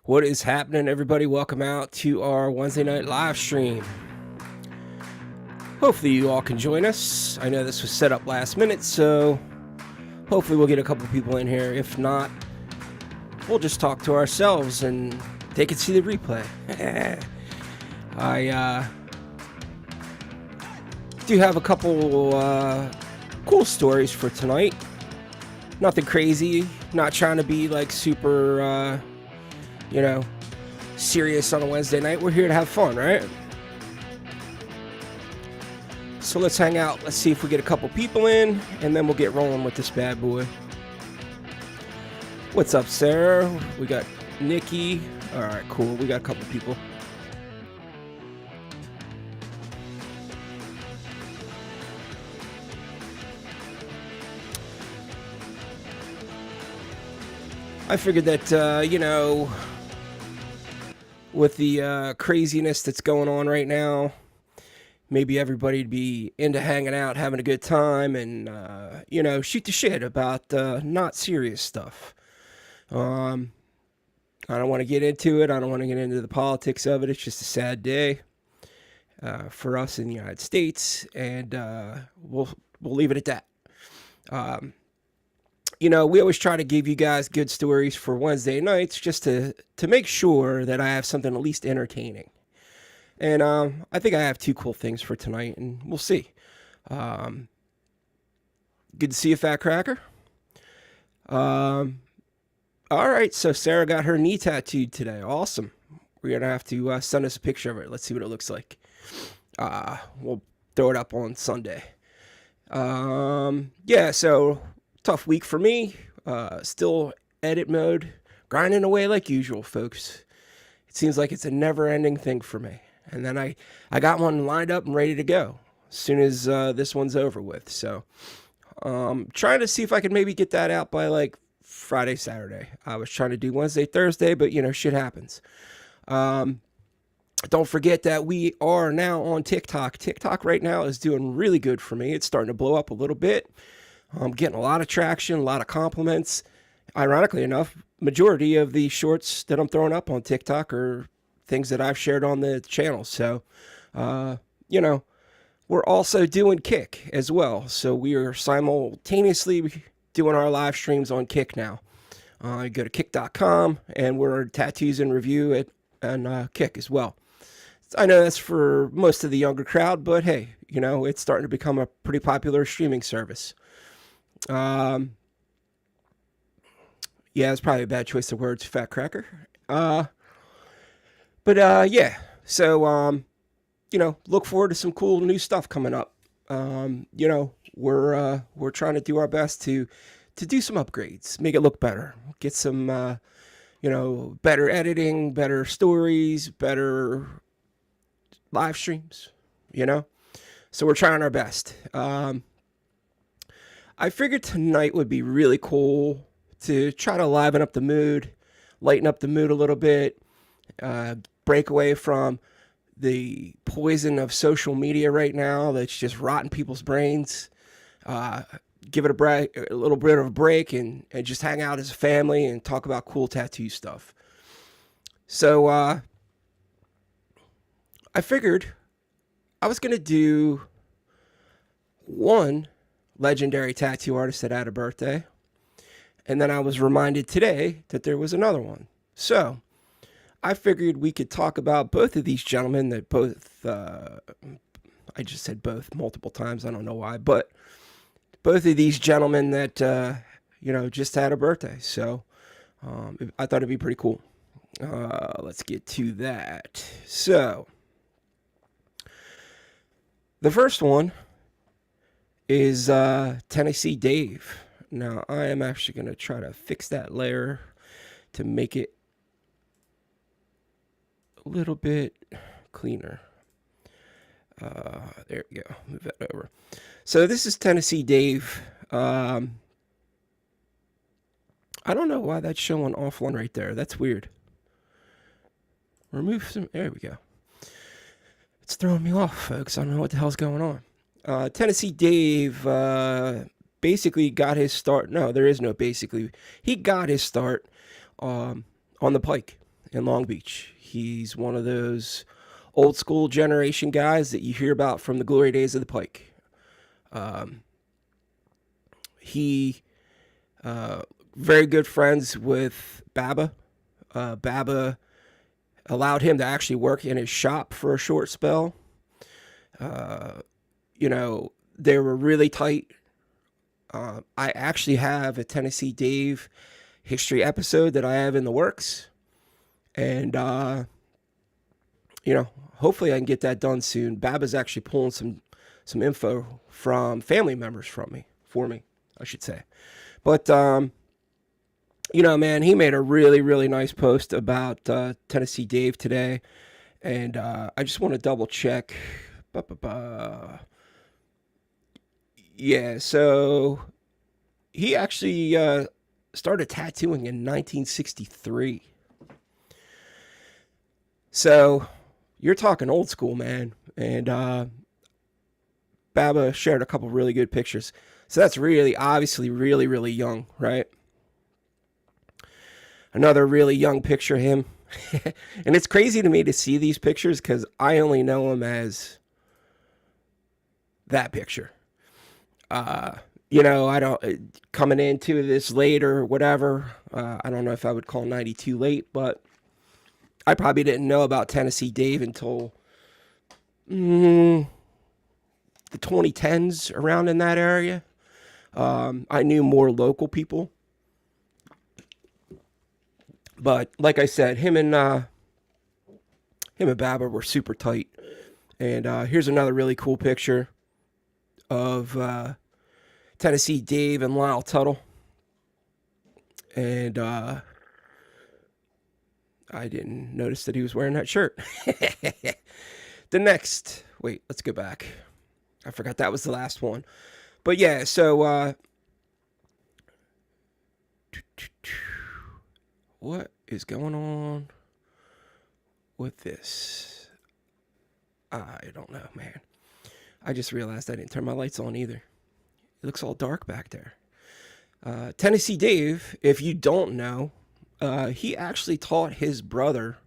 What is happening, everybody? Welcome out to our Wednesday night live stream. Hopefully you all can join us. I know this was set up last minute, so hopefully we'll get a couple people in here. If not, we'll just talk to ourselves and they can see the replay. I do have a couple cool stories for tonight. Nothing crazy. Not trying to be like super serious on a Wednesday night. We're here to have fun, right? So let's hang out. Let's see if we get a couple people in, and then we'll get rolling with this bad boy. What's up, Sarah? We got Nikki. All right, cool. We got a couple people. I figured that, with the craziness that's going on right now, maybe everybody'd be into hanging out, having a good time, and, shoot the shit about not serious stuff. I don't want to get into it. I don't want to get into the politics of it. It's just a sad day for us in the United States, and we'll leave it at that. We always try to give you guys good stories for Wednesday nights just to make sure that I have something at least entertaining. And I think I have two cool things for tonight, and we'll see. Good to see you, Fat Cracker. All right, so Sarah got her knee tattooed today. Awesome. We're going to have to send us a picture of it. Let's see what it looks like. We'll throw it up on Sunday. So tough week for me. Still edit mode. Grinding away like usual, folks. It seems like it's a never-ending thing for me. And then I got one lined up and ready to go as soon as this one's over with. So trying to see if I can maybe get that out by like Friday, Saturday. I was trying to do Wednesday, Thursday, but shit happens. Don't forget that we are now on TikTok. TikTok right now is doing really good for me. It's starting to blow up a little bit. I'm getting a lot of traction, a lot of compliments. Ironically enough, majority of the shorts that I'm throwing up on TikTok are things that I've shared on the channel. So, we're also doing Kik as well. So we are simultaneously doing our live streams on Kik now. You go to TIK.com, and we're tattoosinreview and Kik as well. I know that's for most of the younger crowd, but hey, it's starting to become a pretty popular streaming service. It's probably a bad choice of words, Fat Cracker. So, look forward to some cool new stuff coming up. We're trying to do our best to do some upgrades, make it look better, get some, better editing, better stories, better live streams, So we're trying our best. I figured tonight would be really cool to try to liven up the mood, lighten up the mood a little bit, break away from the poison of social media right now that's just rotting people's brains. Give it a little bit of a break and just hang out as a family and talk about cool tattoo stuff. So I figured I was going to do one legendary tattoo artist that had a birthday. And then I was reminded today that there was another one. So I figured we could talk about both of these gentlemen that both, I just said both multiple times. I don't know why, but both of these gentlemen that, just had a birthday. So I thought it'd be pretty cool. Let's get to that. So the first one is Tennessee Dave. Now, I am actually going to try to fix that layer to make it a little bit cleaner. There we go. Move that over. So this is Tennessee Dave. I don't know why that's showing offline right there. That's weird. Remove some. There we go. It's throwing me off, folks. I don't know what the hell's going on. Tennessee Dave basically got his start. No, there is no basically. He got his start on the Pike. in Long Beach. He's one of those old school generation guys that you hear about from the glory days of the Pike. He very good friends with Baba. Baba allowed him to actually work in his shop for a short spell. You know, they were really tight. I actually have a Tennessee Dave history episode that I have in the works. And, you know, hopefully I can get that done soon. Baba's actually pulling some info from family members for me, I should say. But, you know, man, he made a really, really nice post about Tennessee Dave today. And I just want to double check. Yeah, so he actually started tattooing in 1963. So you're talking old school, man. And Baba shared a couple really good pictures. So that's really, obviously, really, really young, right? Another really young picture of him. And it's crazy to me to see these pictures because I only know him as that picture. You know, I don't, coming into this late or whatever, I don't know if I would call 92 late, but I probably didn't know about Tennessee Dave until the 2010s, around in that area. I knew more local people. But like I said, him and Baba were super tight. And here's another really cool picture of Tennessee Dave and Lyle Tuttle. And I didn't notice that he was wearing that shirt. The next, wait, let's go back. I forgot that was the last one. But yeah, so what is going on with this? I don't know, man. I just realized I didn't turn my lights on either. It looks all dark back there. Tennessee Dave, if you don't know, he actually taught his brother,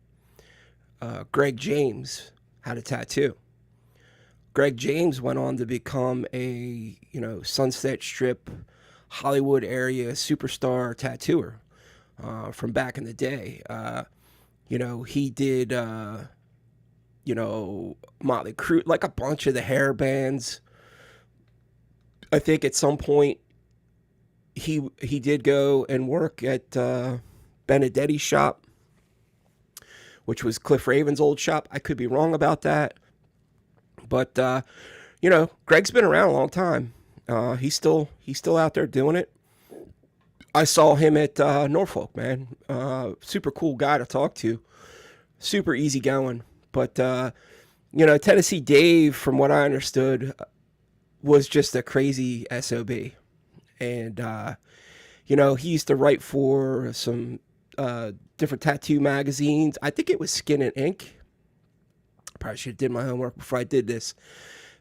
Greg James, how to tattoo. Greg James went on to become a, you know, Sunset Strip, Hollywood area superstar tattooer from back in the day. You know, he did, you know, Motley Crue, like a bunch of the hair bands. I think at some point he did go and work at Benedetti's shop, which was Cliff Raven's old shop. I could be wrong about that. But, you know, Greg's been around a long time. He's still out there doing it. I saw him at Norfolk, man. Super cool guy to talk to. Super easy going. But, you know, Tennessee Dave, from what I understood, was just a crazy SOB. And, you know, he used to write for some different tattoo magazines. I think it was Skin and Ink. Probably should have did my homework before I did this.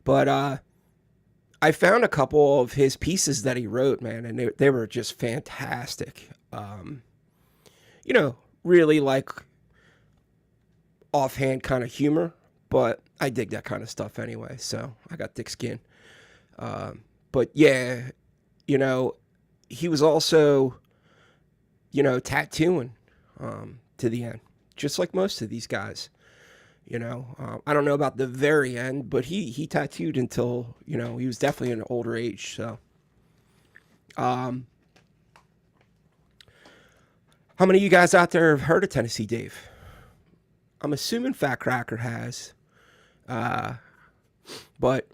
But I found a couple of his pieces that he wrote, man, and they were just fantastic. You know, really like offhand kind of humor, but I dig that kind of stuff anyway, so I got thick skin. But yeah, you know, he was also, you know, tattooing to the end, just like most of these guys. You know, I don't know about the very end, but he tattooed until, you know, he was definitely in an older age. So, how many of you guys out there have heard of Tennessee Dave? I'm assuming Fat Cracker has, but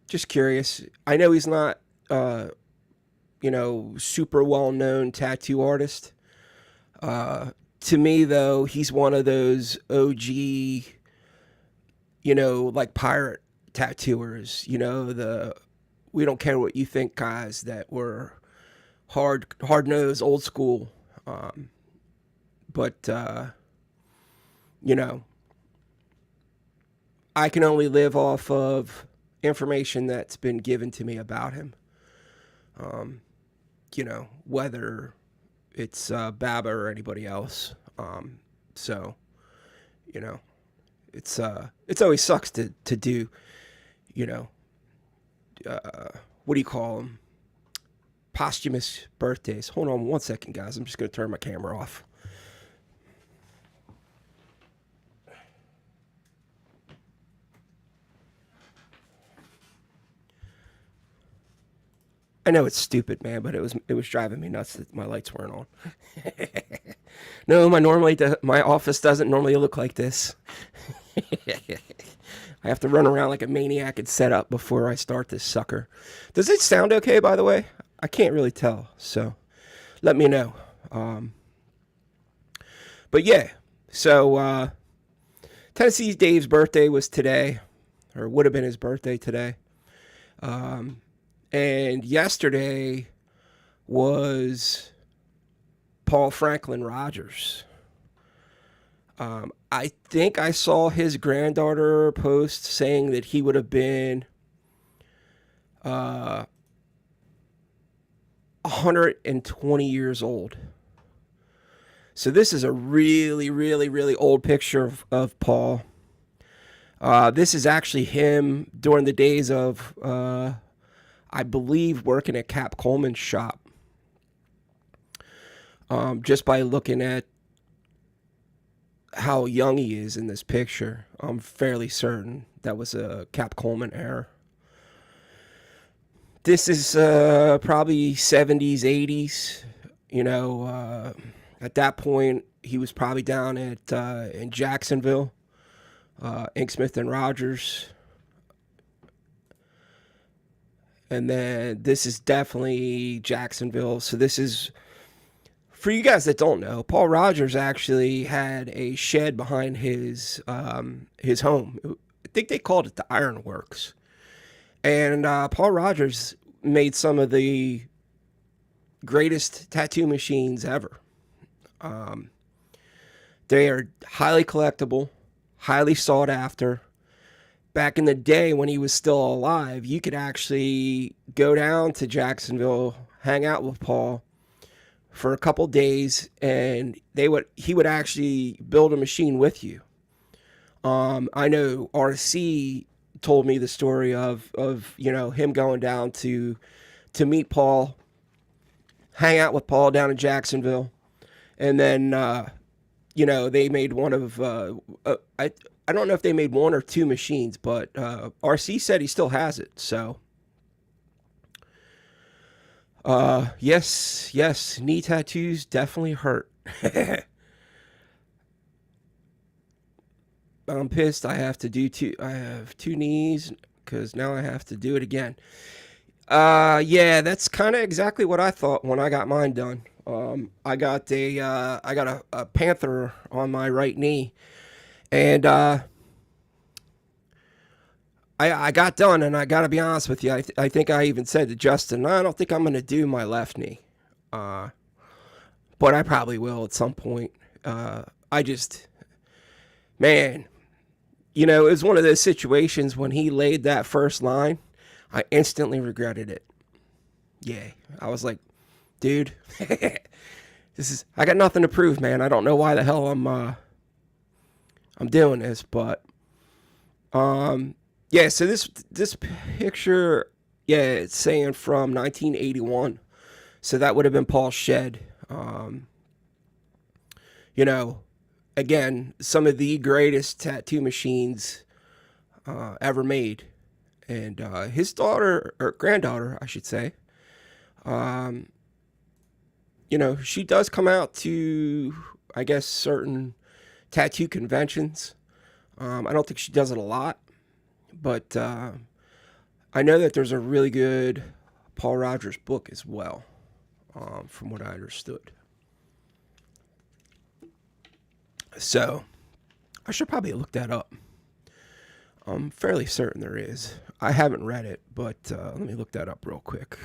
just curious. I know he's not, you know, super well-known tattoo artist. To me, though, he's one of those OG, you know, like pirate tattooers, you know, the we don't care what you think guys that were hard-nosed, old school. But, you know, I can only live off of information that's been given to me about him. You know, whether it's Baba or anybody else. So, You know, it's always sucks to do, you know, what do you call them? Posthumous birthdays. Hold on one second, guys. I'm just gonna turn my camera off. I know it's stupid, man, but it was driving me nuts that my lights weren't on. No, my office doesn't normally look like this. I have to run around like a maniac and set up before I start this sucker. Does it sound okay, by the way? I can't really tell, so let me know. Um, but yeah, so Tennessee's Dave's birthday was today, or would have been his birthday today. Um, and yesterday was Paul Franklin Rogers. I think I saw his granddaughter post saying that he would have been uh, 120 years old. So this is a really, really, really old picture of Paul. This is actually him during the days of, I believe, working at Cap Coleman's shop. Just by looking at how young he is in this picture, I'm fairly certain that was a Cap Coleman era. This is probably 70s, 80s. You know, at that point, he was probably down at in Jacksonville, Inksmith and Rogers. And then this is definitely Jacksonville. So this is, for you guys that don't know, Paul Rogers actually had a shed behind his home. I think they called it the Iron Works. And Paul Rogers made some of the greatest tattoo machines ever. Um, they are highly collectible, highly sought after. Back in the day when he was still alive, you could actually go down to Jacksonville, hang out with Paul for a couple days, and he would actually build a machine with you. I know RC told me the story of him going down to meet Paul, hang out with Paul down in Jacksonville, and then they made one of I don't know if they made one or two machines, but RC said he still has it. So yes, knee tattoos definitely hurt. I'm pissed. I have to do two. I have two knees because now I have to do it again. Yeah, that's kind of exactly what I thought when I got mine done. I got a panther on my right knee, and I got done, and I got to be honest with you. I think I even said to Justin, I don't think I'm going to do my left knee, uh, but I probably will at some point. I just, man, it was one of those situations when he laid that first line, I instantly regretted it. Yeah, I was like, dude, I got nothing to prove, man. I don't know why the hell I'm doing this, but yeah. So this picture, yeah, it's saying from 1981. So that would have been Paul's shed. You know, again, some of the greatest tattoo machines ever made, and his daughter or granddaughter, I should say. Um, she does come out to, I guess, certain tattoo conventions. I don't think she does it a lot, but I know that there's a really good Paul Rogers book as well, from what I understood. So I should probably look that up. I'm fairly certain there is. I haven't read it, but let me look that up real quick.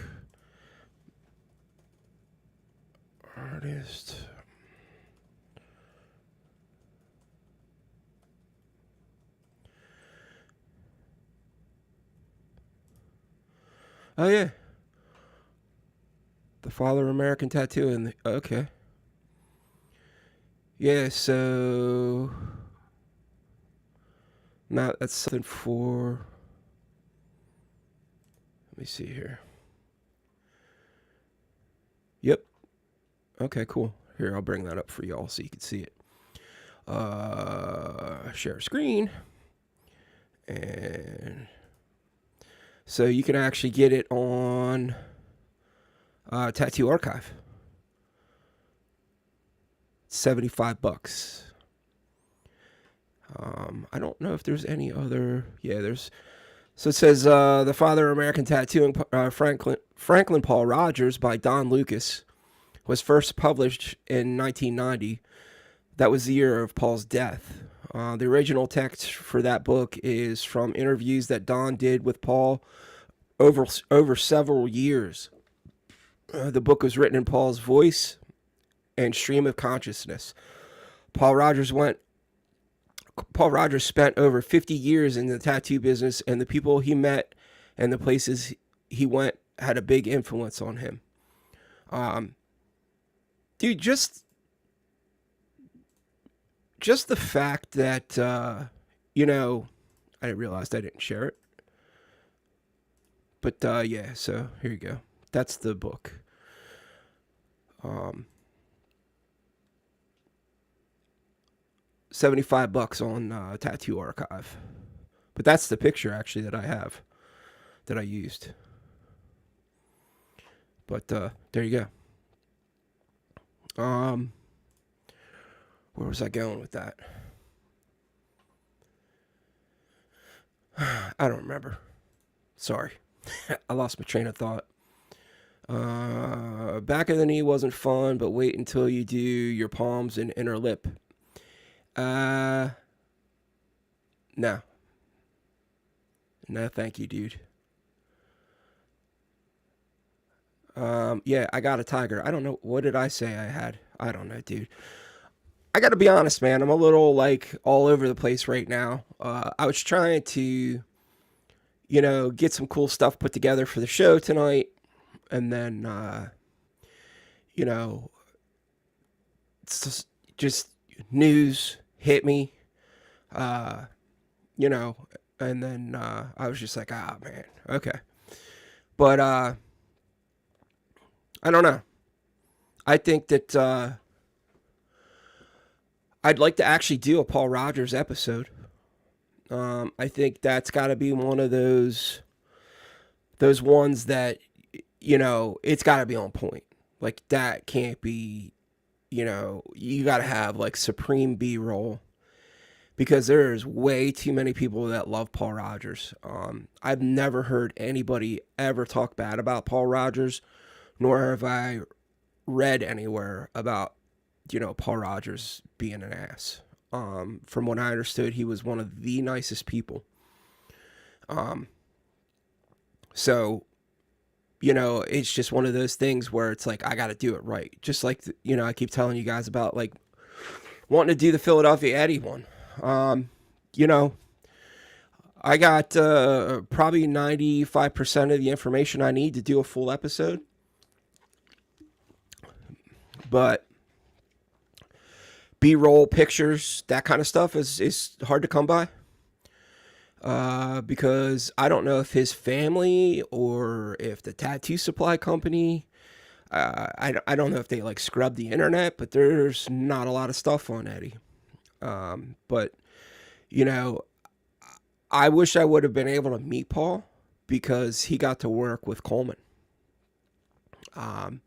Artist. Oh yeah, the Father of American Tattoo. Okay. Yeah. So No, that's something for... Let me see here. Yep. Okay, cool. Here, I'll bring that up for y'all so you can see it. Share screen. And so you can actually get it on Tattoo Archive. $75. I don't know if there's any other. Yeah, there's. So it says The Father of American Tattooing, Franklin Paul Rogers by Don Lucas, was first published in 1990. That was the year of Paul's death. The original text for that book is from interviews that Don did with Paul over several years. The book was written in Paul's voice and stream of consciousness. Paul Rogers spent over 50 years in the tattoo business, and the people he met and the places he went had a big influence on him. Dude, just the fact that, I didn't realize I didn't share it. But, yeah, so here you go. That's the book. $75 on Tattoo Archive. But that's the picture, actually, that I have, that I used. But, there you go. Where was I going with that? I don't remember. Sorry. I lost my train of thought. Back of the knee wasn't fun, but wait until you do your palms and inner lip. No. No, thank you, dude. Yeah, I got a tiger. I don't know. What did I say I had? I don't know, dude. I gotta be honest, man. I'm a little, all over the place right now. I was trying to, get some cool stuff put together for the show tonight. And then, it's just news hit me, and then I was just like, man, okay. But I don't know. I think that I'd like to actually do a Paul Rogers episode. I think that's got to be one of those ones that, it's got to be on point. Like, that can't be, you got to have, supreme B-roll. Because there's way too many people that love Paul Rogers. I've never heard anybody ever talk bad about Paul Rogers, nor have I read anywhere about, Paul Rogers being an ass. From what I understood, he was one of the nicest people. So, it's just one of those things where it's like, I got to do it right. Just like, I keep telling you guys about, wanting to do the Philadelphia Eddie one. I got probably 95% of the information I need to do a full episode. But B-roll pictures, that kind of stuff is hard to come by. Because I don't know if his family or if the tattoo supply company, I don't know if they scrub the internet, but there's not a lot of stuff on Eddie. But I wish I would have been able to meet Paul because he got to work with Coleman. From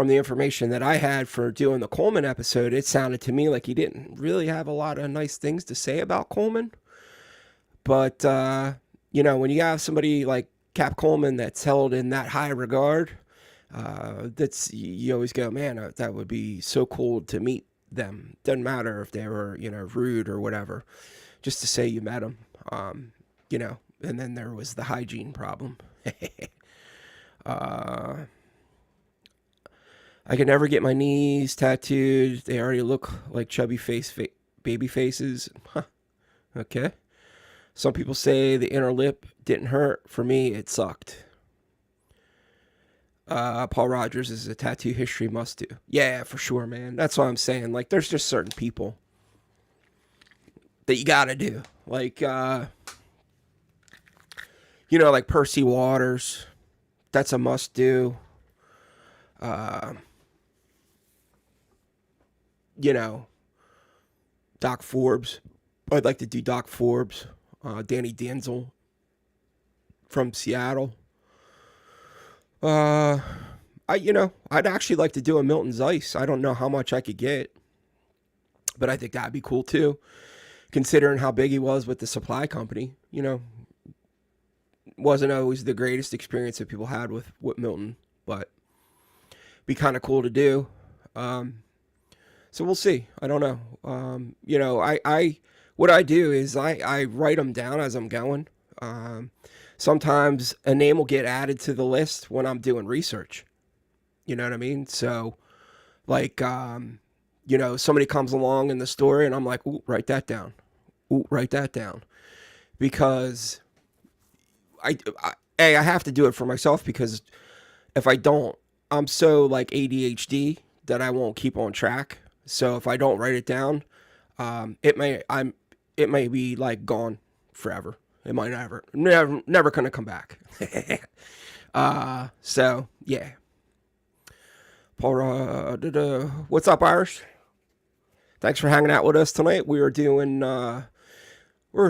the information that I had for doing the Coleman episode, it sounded to me like he didn't really have a lot of nice things to say about Coleman. But, when you have somebody like Cap Coleman that's held in that high regard, you always go, man, that would be so cool to meet them. Doesn't matter if they were, rude or whatever, just to say you met them. And then there was the hygiene problem. I can never get my knees tattooed. They already look like chubby baby faces. Huh. Okay. Some people say the inner lip didn't hurt. For me, it sucked. Paul Rogers is a tattoo history must do. Yeah, for sure, man. That's what I'm saying. There's just certain people that you gotta do. Like, you know, like Percy Waters. That's a must do. Uh, you know, Doc Forbes. I'd like to do Doc Forbes. Danny Denzel from Seattle. Uh, I'd actually like to do a Milton Zeiss. I don't know how much I could get, but I think that'd be cool too, considering how big he was with the supply company. You know, wasn't always the greatest experience that people had with Milton, but be kind of cool to do. Um, so we'll see. I don't know. What I do is I write them down as I'm going. Um, Sometimes a name will get added to the list when I'm doing research. You know what I mean? So, like, somebody comes along in the story and I'm like, ooh, write that down. Ooh, write that down. Because I have to do it for myself, because if I don't, I'm so like ADHD that I won't keep on track. So if I don't write it down, it may be like gone forever. It might never gonna come back. So yeah. Paul, what's up, Irish? Thanks for hanging out with us tonight. We're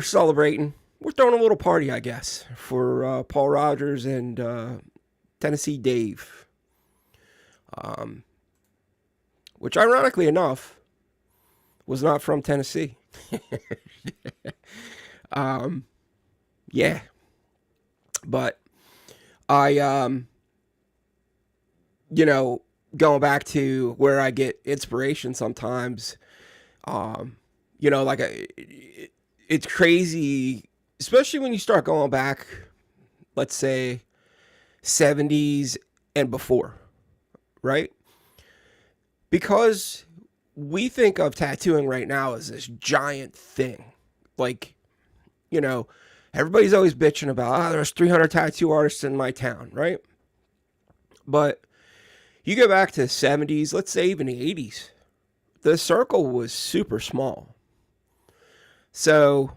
celebrating. We're throwing a little party, I guess, for Paul Rogers and Tennessee Dave. Which ironically enough was not from Tennessee. Yeah, but I, going back to where I get inspiration sometimes, like it's crazy, especially when you start going back, let's say 70s and before, right? Because we think of tattooing right now as this giant thing. Like, everybody's always bitching about, there's 300 tattoo artists in my town, right? But you go back to the 70s, let's say even the 80s, the circle was super small. So,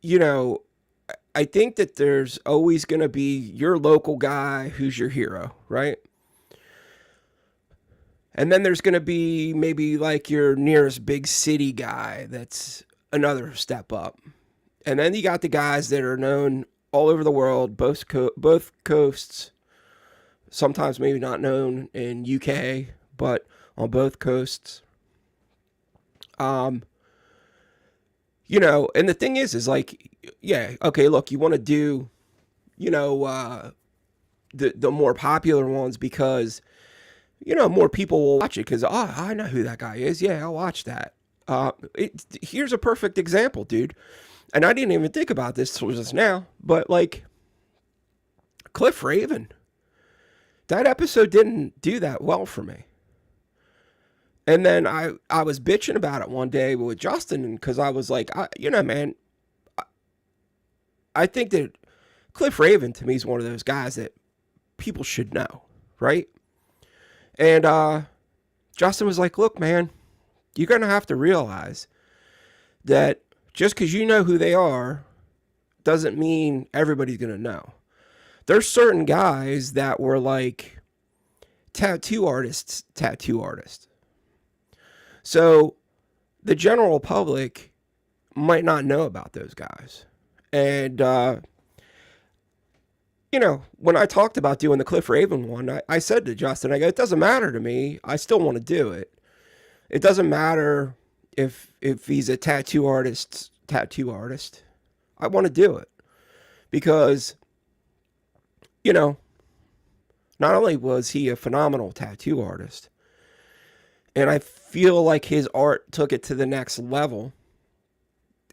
I think that there's always going to be your local guy who's your hero, right? And then there's going to be maybe like your nearest big city guy that's another step up. And then you got the guys that are known all over the world, both coasts, sometimes maybe not known in UK, but on both coasts. And the thing is like, yeah, okay, look, you want to do, the more popular ones because, more people will watch it because, I know who that guy is. Yeah, I'll watch that. Here's a perfect example, dude. And I didn't even think about this till just now, but like Cliff Raven, that episode didn't do that well for me. And then I was bitching about it one day with Justin because I was like, man, I think that Cliff Raven to me is one of those guys that people should know, right? And Justin was like, look, man, you're going to have to realize that just because you know who they are doesn't mean everybody's going to know. There's certain guys that were like tattoo artists. So the general public might not know about those guys. And, when I talked about doing the Cliff Raven one, I said to Justin, I go, it doesn't matter to me. I still want to do it. It doesn't matter if he's a tattoo artist. I want to do it because, not only was he a phenomenal tattoo artist, and I feel like his art took it to the next level,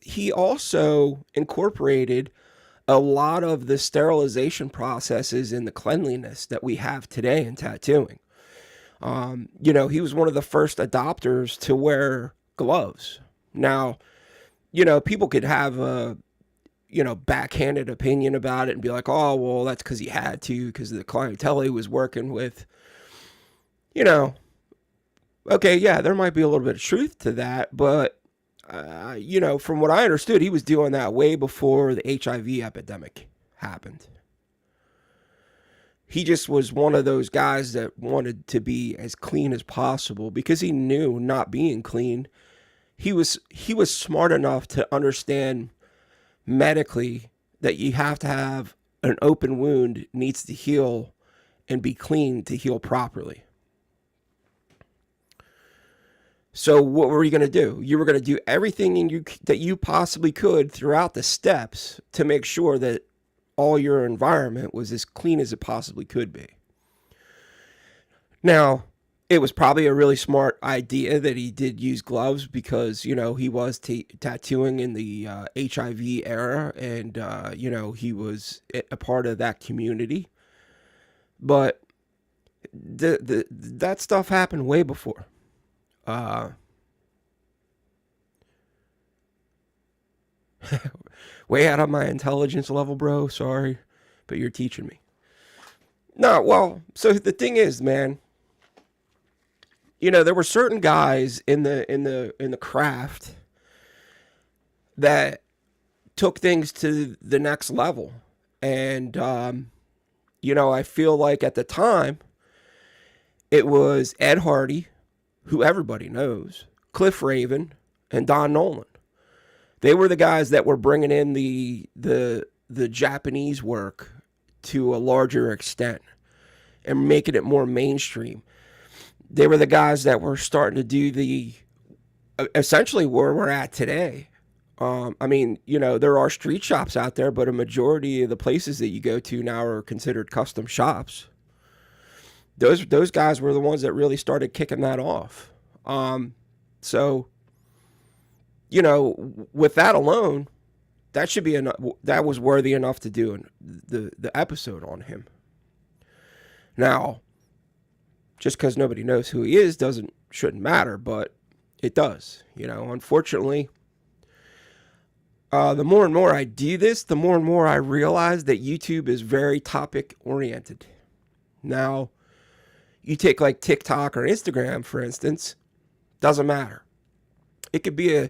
he also incorporated a lot of the sterilization processes and the cleanliness that we have today in tattooing. He was one of the first adopters to wear gloves. Now, people could have a, backhanded opinion about it and be like, oh, well, that's because he had to, because of the clientele he was working with. Okay, yeah, there might be a little bit of truth to that, but from what I understood, he was doing that way before the HIV epidemic happened. He just was one of those guys that wanted to be as clean as possible because he knew not being clean. He was smart enough to understand medically that you have to have an open wound needs to heal and be clean to heal properly. So what were you going to do? You were going to do everything that you possibly could throughout the steps to make sure that all your environment was as clean as it possibly could be. Now, it was probably a really smart idea that he did use gloves because, he was tattooing in the HIV era and, he was a part of that community. But that stuff happened way before. Way out of my intelligence level, bro. Sorry, but you're teaching me. No, well, so the thing is, man, there were certain guys in the craft that took things to the next level. And I feel like at the time it was Ed Hardy, who everybody knows, Cliff Raven, and Don Nolan. They were the guys that were bringing in the Japanese work to a larger extent and making it more mainstream. They were the guys that were starting to do essentially where we're at today. There are street shops out there, but a majority of the places that you go to now are considered custom shops. Those guys were the ones that really started kicking that off. So, with that alone, that should be enough. That was worthy enough to do the episode on him. Now, just because nobody knows who he is shouldn't matter, but it does. Unfortunately, the more and more I do this, the more and more I realize that YouTube is very topic oriented. Now, you take like TikTok or Instagram, for instance, doesn't matter. It could be a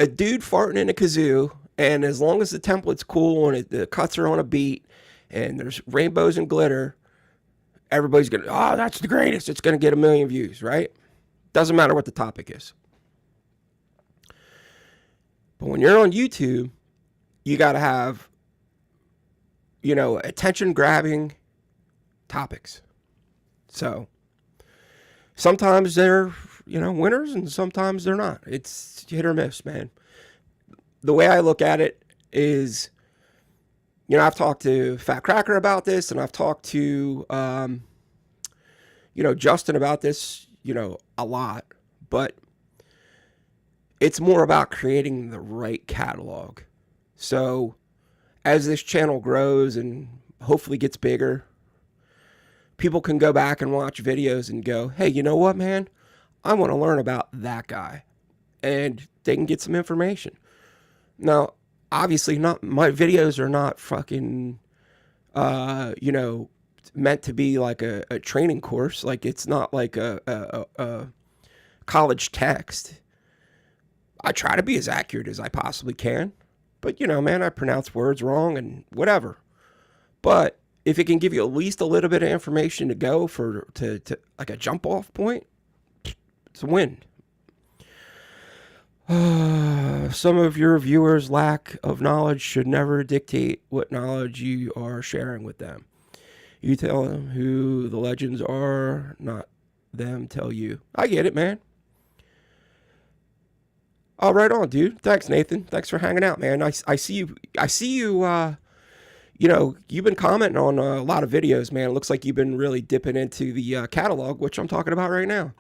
dude farting in a kazoo, and as long as the template's cool and the cuts are on a beat and there's rainbows and glitter, everybody's going to, that's the greatest. It's going to get 1 million views, right? Doesn't matter what the topic is. But when you're on YouTube, you got to have, attention grabbing topics. So sometimes they're, winners and sometimes they're not. It's hit or miss, man. The way I look at it is, I've talked to Fat Cracker about this, and I've talked to, Justin about this, a lot. But it's more about creating the right catalog. So as this channel grows and hopefully gets bigger, people can go back and watch videos and go, hey, you know what, man? I want to learn about that guy. And they can get some information. Now, obviously, my videos are not fucking, meant to be like a training course. Like, it's not like a college text. I try to be as accurate as I possibly can. But, man, I pronounce words wrong and whatever. But if it can give you at least a little bit of information to go to like a jump off point, it's a win. Some of your viewers' lack of knowledge should never dictate what knowledge you are sharing with them. You tell them who the legends are, not them tell you. I get it, man. Oh, right on, dude. Thanks, Nathan. Thanks for hanging out, man. I see you. You've been commenting on a lot of videos, man. It looks like you've been really dipping into the catalog, which I'm talking about right now.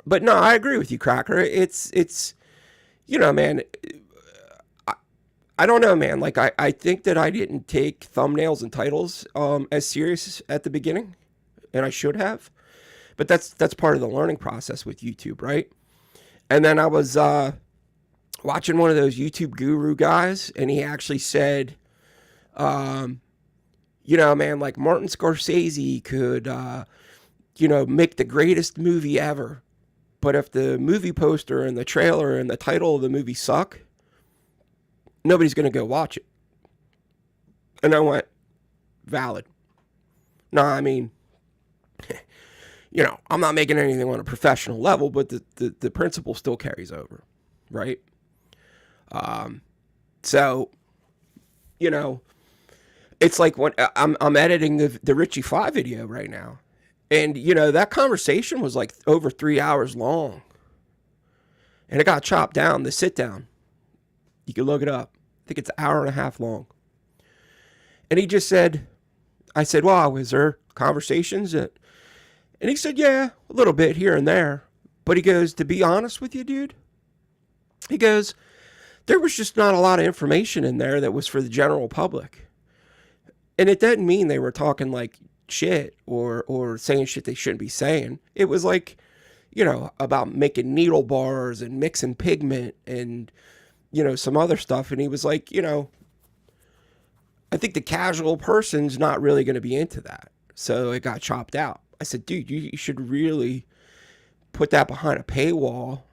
But no, I agree with you, Cracker. It's man, I don't know, man. Like, I think that I didn't take thumbnails and titles as serious at the beginning, and I should have. But that's part of the learning process with YouTube, right? And then I was watching one of those YouTube guru guys, and he actually said, man, like Martin Scorsese could, make the greatest movie ever. But if the movie poster and the trailer and the title of the movie suck, nobody's going to go watch it. And I went, valid. No, I mean, I'm not making anything on a professional level, but the principle still carries over, right? So, it's like when I'm editing the Richie 5 video right now. And, that conversation was like over 3 hours long. And it got chopped down, the sit down. You can look it up. I think it's an hour and a half long. And he just said, I said, wow, was there conversations? And he said, yeah, a little bit here and there. But he goes, to be honest with you, dude, he goes, there was just not a lot of information in there that was for the general public. And it didn't mean they were talking like shit or saying shit they shouldn't be saying. It was like, about making needle bars and mixing pigment and, some other stuff. And he was like, I think the casual person's not really going to be into that. So it got chopped out. I said, dude, you should really put that behind a paywall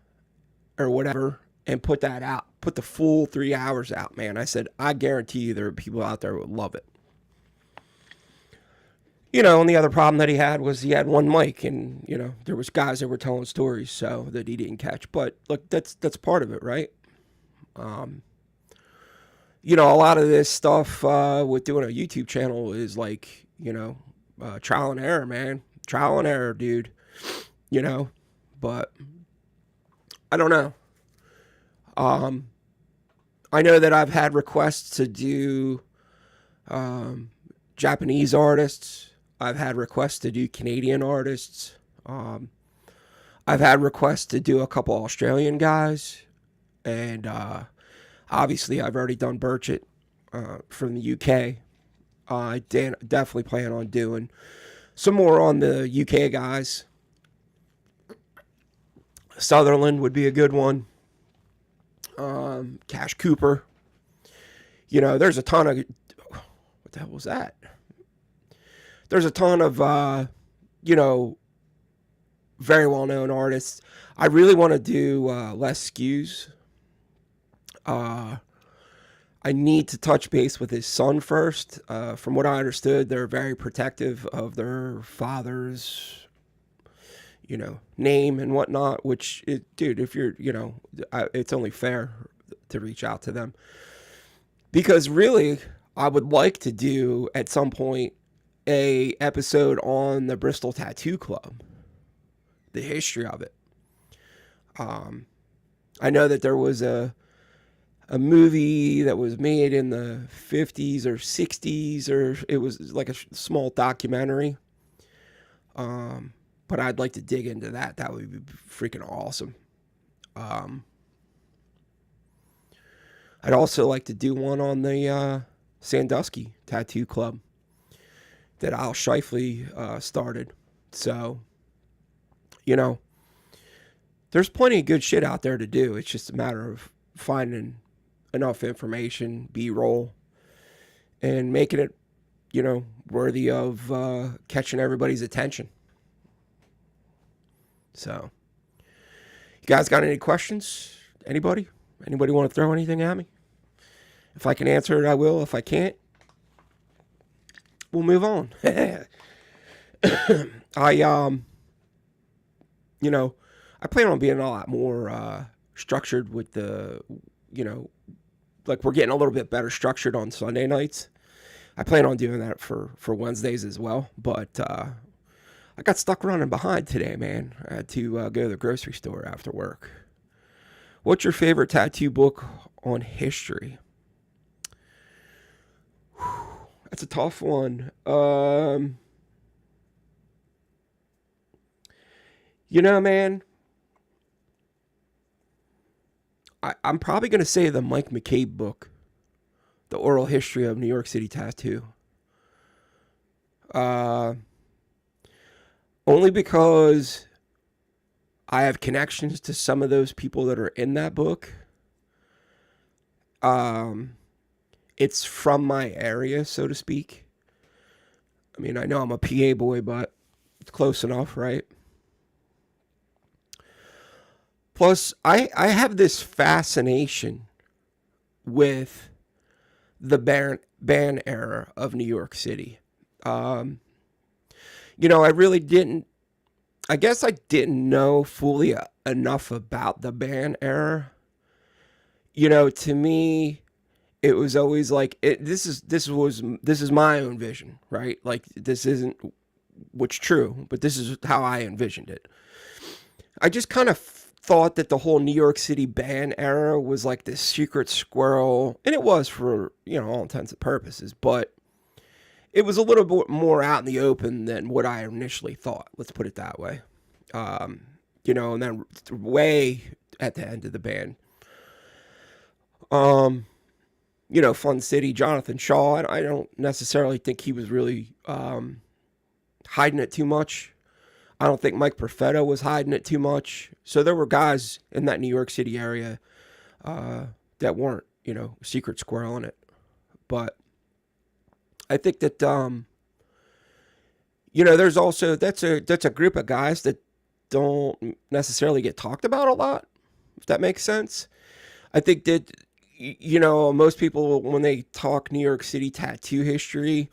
or whatever and put that out. Put the full 3 hours out, man. I said, I guarantee you there are people out there who would love it. And the other problem that he had was he had one mic and, there was guys that were telling stories so that he didn't catch. But look, that's part of it, right? A lot of this stuff with doing a YouTube channel is like, trial and error, man. Trial and error, dude. But I don't know. I know that I've had requests to do Japanese artists. I've had requests to do Canadian artists. I've had requests to do a couple Australian guys. And obviously, I've already done Burchett from the UK. I definitely plan on doing some more on the UK guys. Sutherland would be a good one. Cash Cooper. There's a ton of... What the hell was that? There's a ton of, very well-known artists. I really want to do Les Skews. I need to touch base with his son first. From what I understood, they're very protective of their father's, name and whatnot, which, dude, if you're, it's only fair to reach out to them. Because really, I would like to do, at some point, a episode on the Bristol Tattoo Club, the history of it. I know that there was a movie that was made in the 50s or 60s, or it was like a small documentary. But I'd like to dig into that. That would be freaking awesome. I'd also like to do one on the Sandusky Tattoo Club that Al Shifley started. So, there's plenty of good shit out there to do. It's just a matter of finding enough information, B-roll, and making it, worthy of catching everybody's attention. So, you guys got any questions? Anybody? Anybody want to throw anything at me? If I can answer it, I will. If I can't, we'll move on. I plan on being a lot more structured with the, like we're getting a little bit better structured on Sunday nights. I plan on doing that for Wednesdays as well. But I got stuck running behind today, man. I had to go to the grocery store after work. What's your favorite tattoo book on history? That's a tough one. Man, I'm probably going to say the Mike McCabe book, The Oral History of New York City Tattoo. Only because I have connections to some of those people that are in that book. It's from my area, so to speak. I mean, I know I'm a PA boy, but it's close enough, right? Plus, I have this fascination with the ban era of New York City. Um, I really didn't. I guess I didn't know fully enough about the ban era. To me, it was always like this is my own vision, right? Like this isn't what's true, but this is how I envisioned it. I just kind of thought that the whole New York City band era was like this secret squirrel, and it was for all intents and purposes, but it was a little bit more out in the open than what I initially thought. Let's put it that way. Um, and then way at the end of the band, um, Fun City, Jonathan Shaw, and I don't necessarily think he was really hiding it too much. I don't think Mike Perfetto was hiding it too much. So there were guys in that New York City area that weren't, secret squirreling it. But I think that there's also that's a group of guys that don't necessarily get talked about a lot, if that makes sense. I think that most people when they talk New York City tattoo history,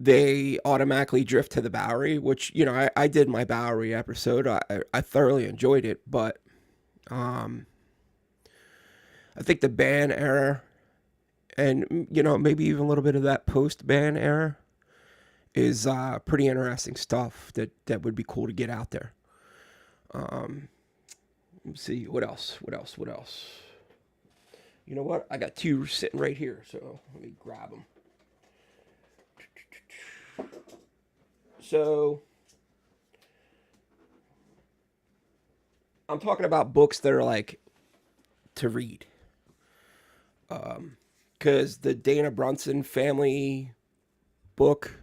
they automatically drift to the Bowery, which I did my Bowery episode. I thoroughly enjoyed it, but um, I think the band era and maybe even a little bit of that post band era is pretty interesting stuff that would be cool to get out there. Um, let's see what else. You know what? I got two sitting right here, so let me grab them. So I'm talking about books that are like to read. Because the Dana Brunson family book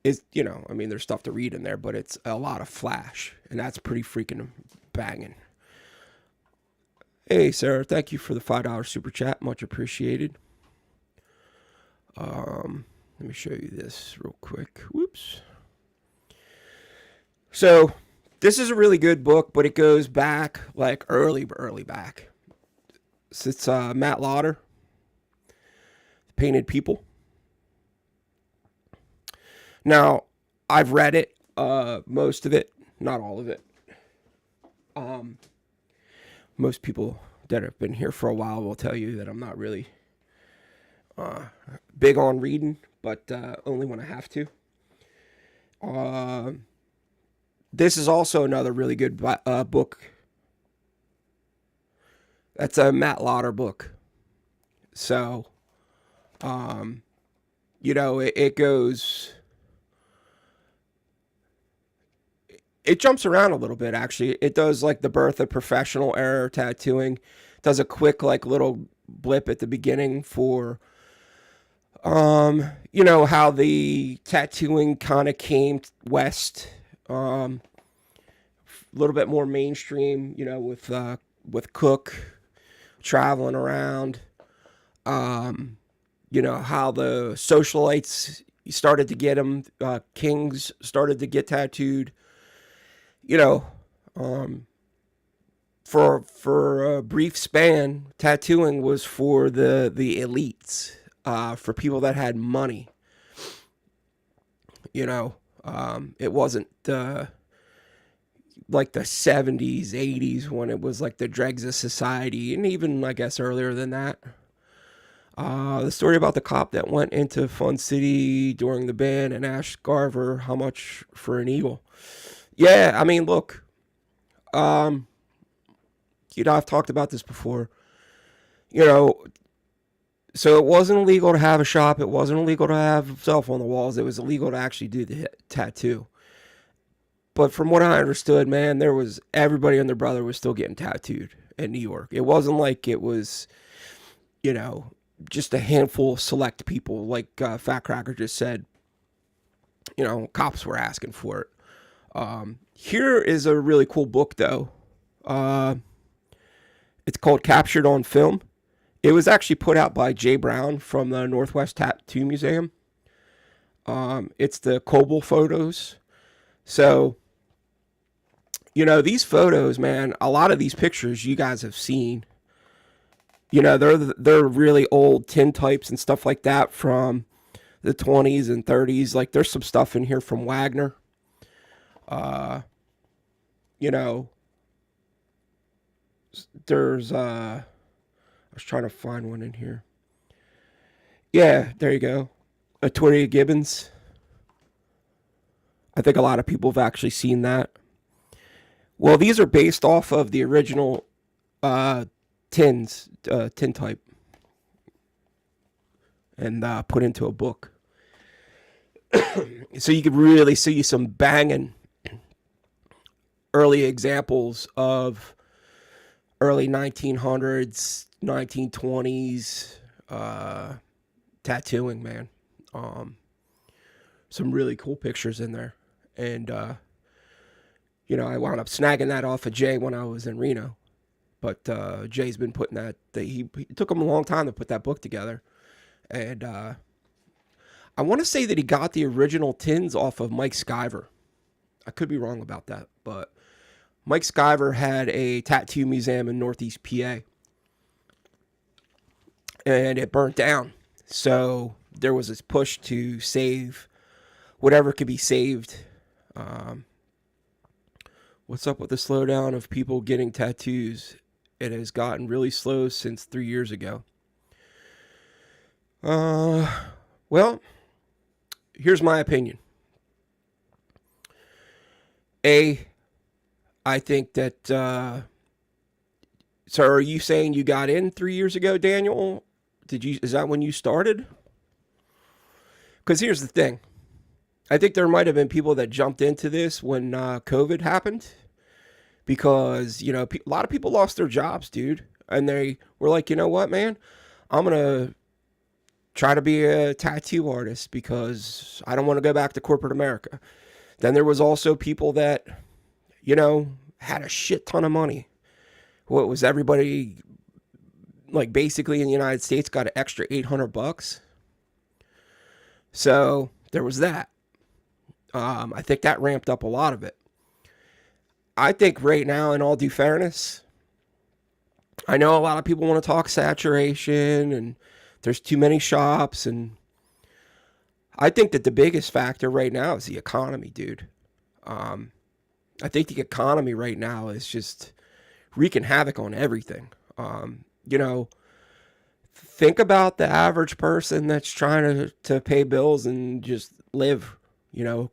is, there's stuff to read in there, but it's a lot of flash, and that's pretty freaking banging. Hey, Sarah, thank you for the $5 super chat. Much appreciated. Let me show you this real quick. Whoops. So, this is a really good book, but it goes back, like, early back. So it's Matt Lauder, Painted People. Now, I've read it, most of it, not all of it. Most people that have been here for a while will tell you that I'm not really big on reading, but only when I have to. This is also another really good book. That's a Matt Lauder book. So, it goes... It jumps around a little bit, actually. It does, like, the birth of professional era tattooing. It does a quick, like, little blip at the beginning for, how the tattooing kind of came west. A little bit more mainstream, with Cook traveling around. How the socialites started to get them. Kings started to get tattooed. For a brief span, tattooing was for the elites, for people that had money. It wasn't like the 70s, 80s when it was like the dregs of society, and even I guess earlier than that. The story about the cop that went into Fun City during the ban and asked Garver how much for an eagle. Yeah, I mean, look, I've talked about this before. So it wasn't illegal to have a shop. It wasn't illegal to have stuff on the walls. It was illegal to actually do the tattoo. But from what I understood, man, there was everybody and their brother was still getting tattooed in New York. It wasn't like it was, just a handful of select people. Like Fat Cracker just said, cops were asking for it. Here is a really cool book, though. It's called Captured on Film. It was actually put out by Jay Brown from the Northwest Tattoo Museum. It's the Coble photos. So, These photos, man, a lot of these pictures you guys have seen. They're really old tintypes and stuff like that from the 20s and 30s. Like there's some stuff in here from Wagner. Uh, you know, there's I was trying to find one in here. Yeah, there you go. A Toria Gibbons. I think a lot of people have actually seen that. Well, these are based off of the original uh, tin type, and put into a book. So you could really see some banging early examples of early 1900s, 1920s tattooing, man. Um, some really cool pictures in there. And, I wound up snagging that off of Jay when I was in Reno. But Jay's been putting he took him a long time to put that book together. And I want to say that he got the original tins off of Mike Skyver. I could be wrong about that, but Mike Skyver had a tattoo museum in Northeast PA, and it burnt down. So there was this push to save whatever could be saved. Um, what's up with the slowdown of people getting tattoos? It has gotten really slow since 3 years ago. Well, here's my opinion. I think that. So, are you saying you got in 3 years ago, Daniel? Is that when you started? Because here's the thing. I think there might have been people that jumped into this when COVID happened, because a lot of people lost their jobs, dude, and they were like, you know what, man, I'm gonna try to be a tattoo artist because I don't want to go back to corporate America. Then there was also people that, had a shit ton of money. What was everybody, like, basically in the United States got an extra $800? So there was that. I think that ramped up a lot of it. I think right now, in all due fairness, I know a lot of people want to talk saturation and there's too many shops, and I think that the biggest factor right now is the economy, dude. I think the economy right now is just wreaking havoc on everything. Think about the average person that's trying to pay bills and just live,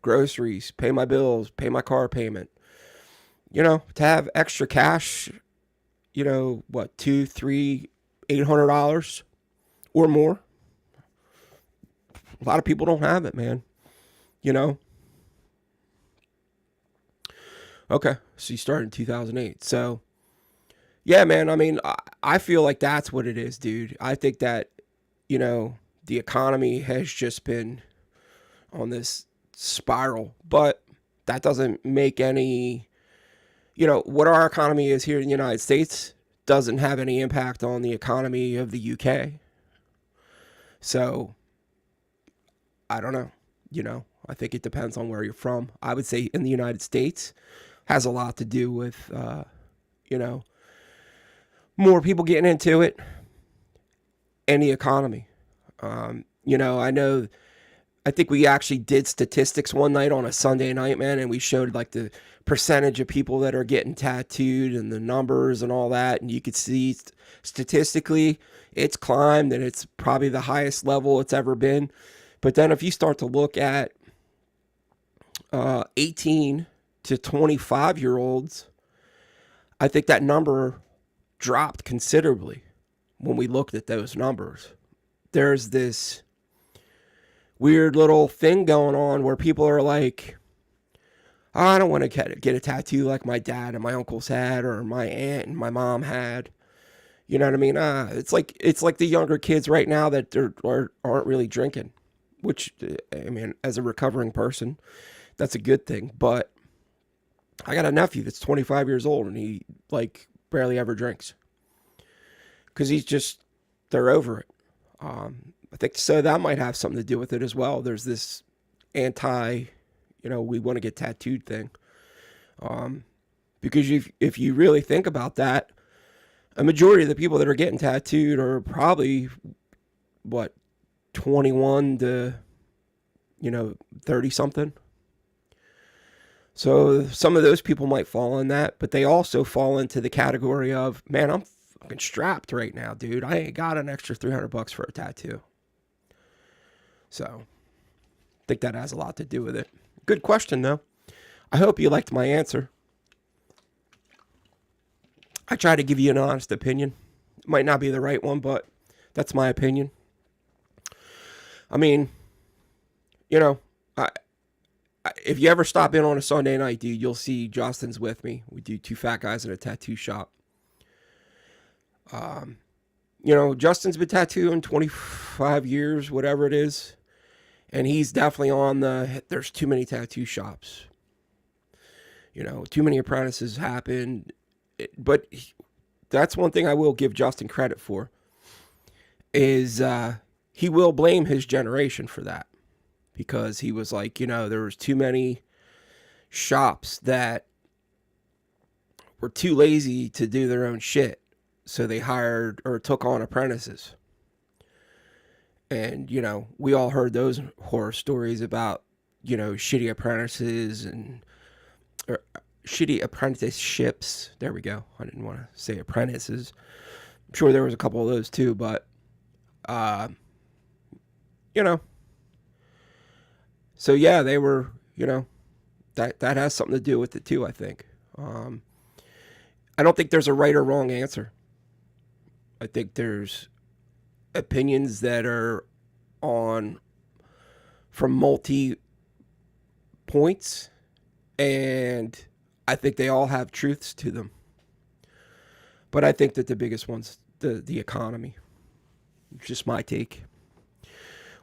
groceries, pay my bills, pay my car payment. To have extra cash, what, two, three, $800 or more. A lot of people don't have it, man. Okay, so you started in 2008. So, yeah, man, I mean, I feel like that's what it is, dude. I think that, the economy has just been on this spiral, but that doesn't make any, what our economy is here in the United States doesn't have any impact on the economy of the UK. So, I don't know. I think it depends on where you're from. I would say in the United States has a lot to do with, more people getting into it and the economy. I think we actually did statistics one night on a Sunday night, man, and we showed like the percentage of people that are getting tattooed and the numbers and all that. And you could see statistically it's climbed and it's probably the highest level it's ever been. But then if you start to look at 18 to 25-year-olds, I think that number dropped considerably when we looked at those numbers. There's this weird little thing going on where people are like, oh, I don't want to get a tattoo like my dad and my uncles had, or my aunt and my mom had. You know what I mean? It's like the younger kids right now that aren't really drinking, which, I mean, as a recovering person, that's a good thing. But I got a nephew that's 25 years old and he like barely ever drinks because they're over it. I think so that might have something to do with it as well. There's this we want to get tattooed thing. Because if you really think about that, a majority of the people that are getting tattooed are probably, what, 21 to, 30 something. So some of those people might fall in that, but they also fall into the category of, man, I'm fucking strapped right now, dude. I ain't got an extra $300 for a tattoo. So I think that has a lot to do with it. Good question, though. I hope you liked my answer. I try to give you an honest opinion. It might not be the right one, but that's my opinion. I mean, if you ever stop in on a Sunday night, dude, you'll see Justin's with me. We do two fat guys in a tattoo shop. Justin's been tattooing 25 years, whatever it is. And he's definitely on there's too many tattoo shops. Too many apprentices happen. But that's one thing I will give Justin credit for, is he will blame his generation for that. Because he was like, there was too many shops that were too lazy to do their own shit. So they hired or took on apprentices. And, we all heard those horror stories about, shitty apprentices or shitty apprenticeships. There we go. I didn't want to say apprentices. I'm sure there was a couple of those too, but, So yeah, they were, that has something to do with it too, I think. I don't think there's a right or wrong answer. I think there's opinions that are from multi points, and I think they all have truths to them. But I think that the biggest one's the economy. Just my take.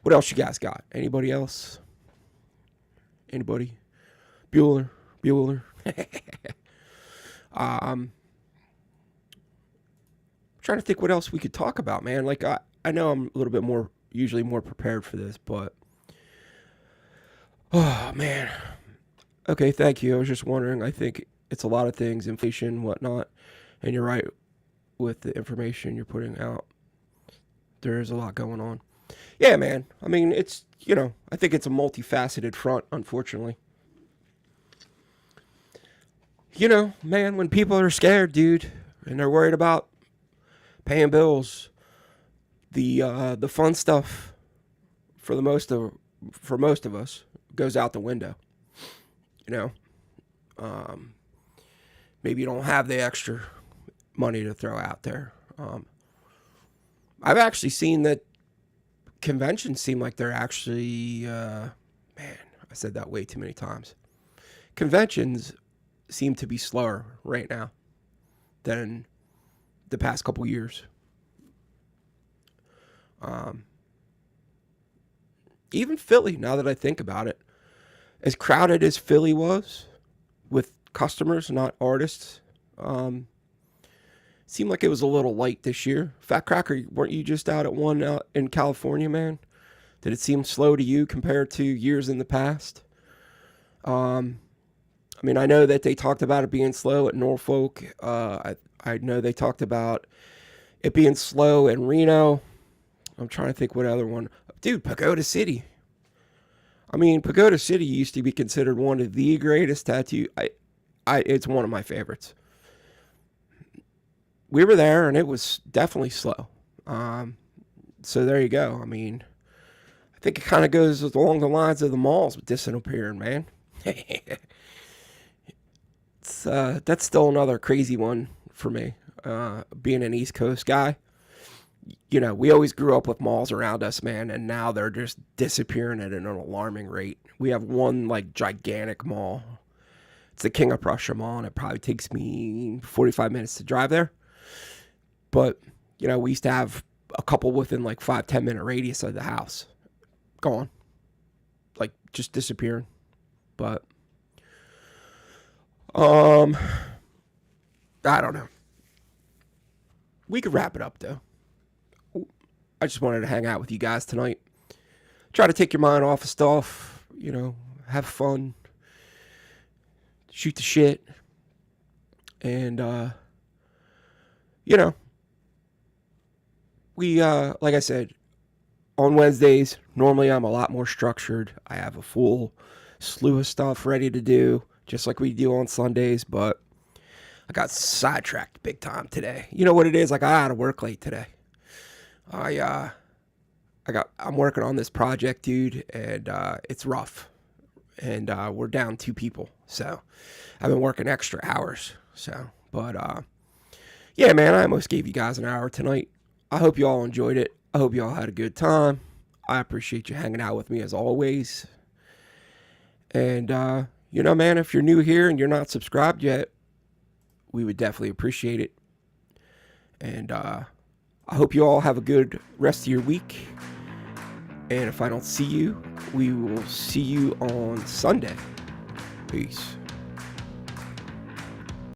What else you guys got? Anybody else? Anybody? Bueller. I'm trying to think what else we could talk about, man. Like, I know I'm a little bit usually more prepared for this, but, oh, man. Okay, thank you. I was just wondering. I think it's a lot of things, inflation, whatnot, and you're right with the information you're putting out. There's a lot going on. Yeah, man. I mean, it's, I think it's a multifaceted front, unfortunately. Man, when people are scared, dude, and they're worried about paying bills, the fun stuff for most of us goes out the window. Maybe you don't have the extra money to throw out there. I've actually seen that conventions seem like they're actually, man, I said that way too many times. Conventions seem to be slower right now than the past couple years. Even Philly, now that I think about it, as crowded as Philly was with customers, not artists, seemed like it was a little light this year. Fat Cracker, weren't you just out at one out in California, man? Did it seem slow to you compared to years in the past? I mean, I know that they talked about it being slow at Norfolk. I know they talked about it being slow in Reno. I'm trying to think what other one. Dude, Pagoda City. I mean, Pagoda City used to be considered one of the greatest tattoo. It's one of my favorites. We were there, and it was definitely slow. So there you go. I mean, I think it kind of goes along the lines of the malls disappearing, man. That's still another crazy one for me. Being an East Coast guy, we always grew up with malls around us, man, and now they're just disappearing at an alarming rate. We have one like gigantic mall. It's the King of Prussia Mall, and it probably takes me 45 minutes to drive there. But, we used to have a couple within like 5-10 minute radius of the house. Gone. Like, just disappearing. But, I don't know. We could wrap it up, though. I just wanted to hang out with you guys tonight. Try to take your mind off of stuff, have fun. Shoot the shit. And, you know, we, like I said, on Wednesdays, normally I'm a lot more structured. I have a full slew of stuff ready to do, just like we do on Sundays, but I got sidetracked big time today. You know what it is? Like, I got out of work late today. I I'm working on this project, dude, and it's rough. And we're down 2 people, so I've been working extra hours. So, but yeah, man, I almost gave you guys an hour tonight. I hope you all enjoyed it. I hope you all had a good time. I appreciate you hanging out with me as always. And you know, man, if you're new here and you're not subscribed yet, we would definitely appreciate it. And I hope you all have a good rest of your week. And if I don't see you, we will see you on Sunday. Peace.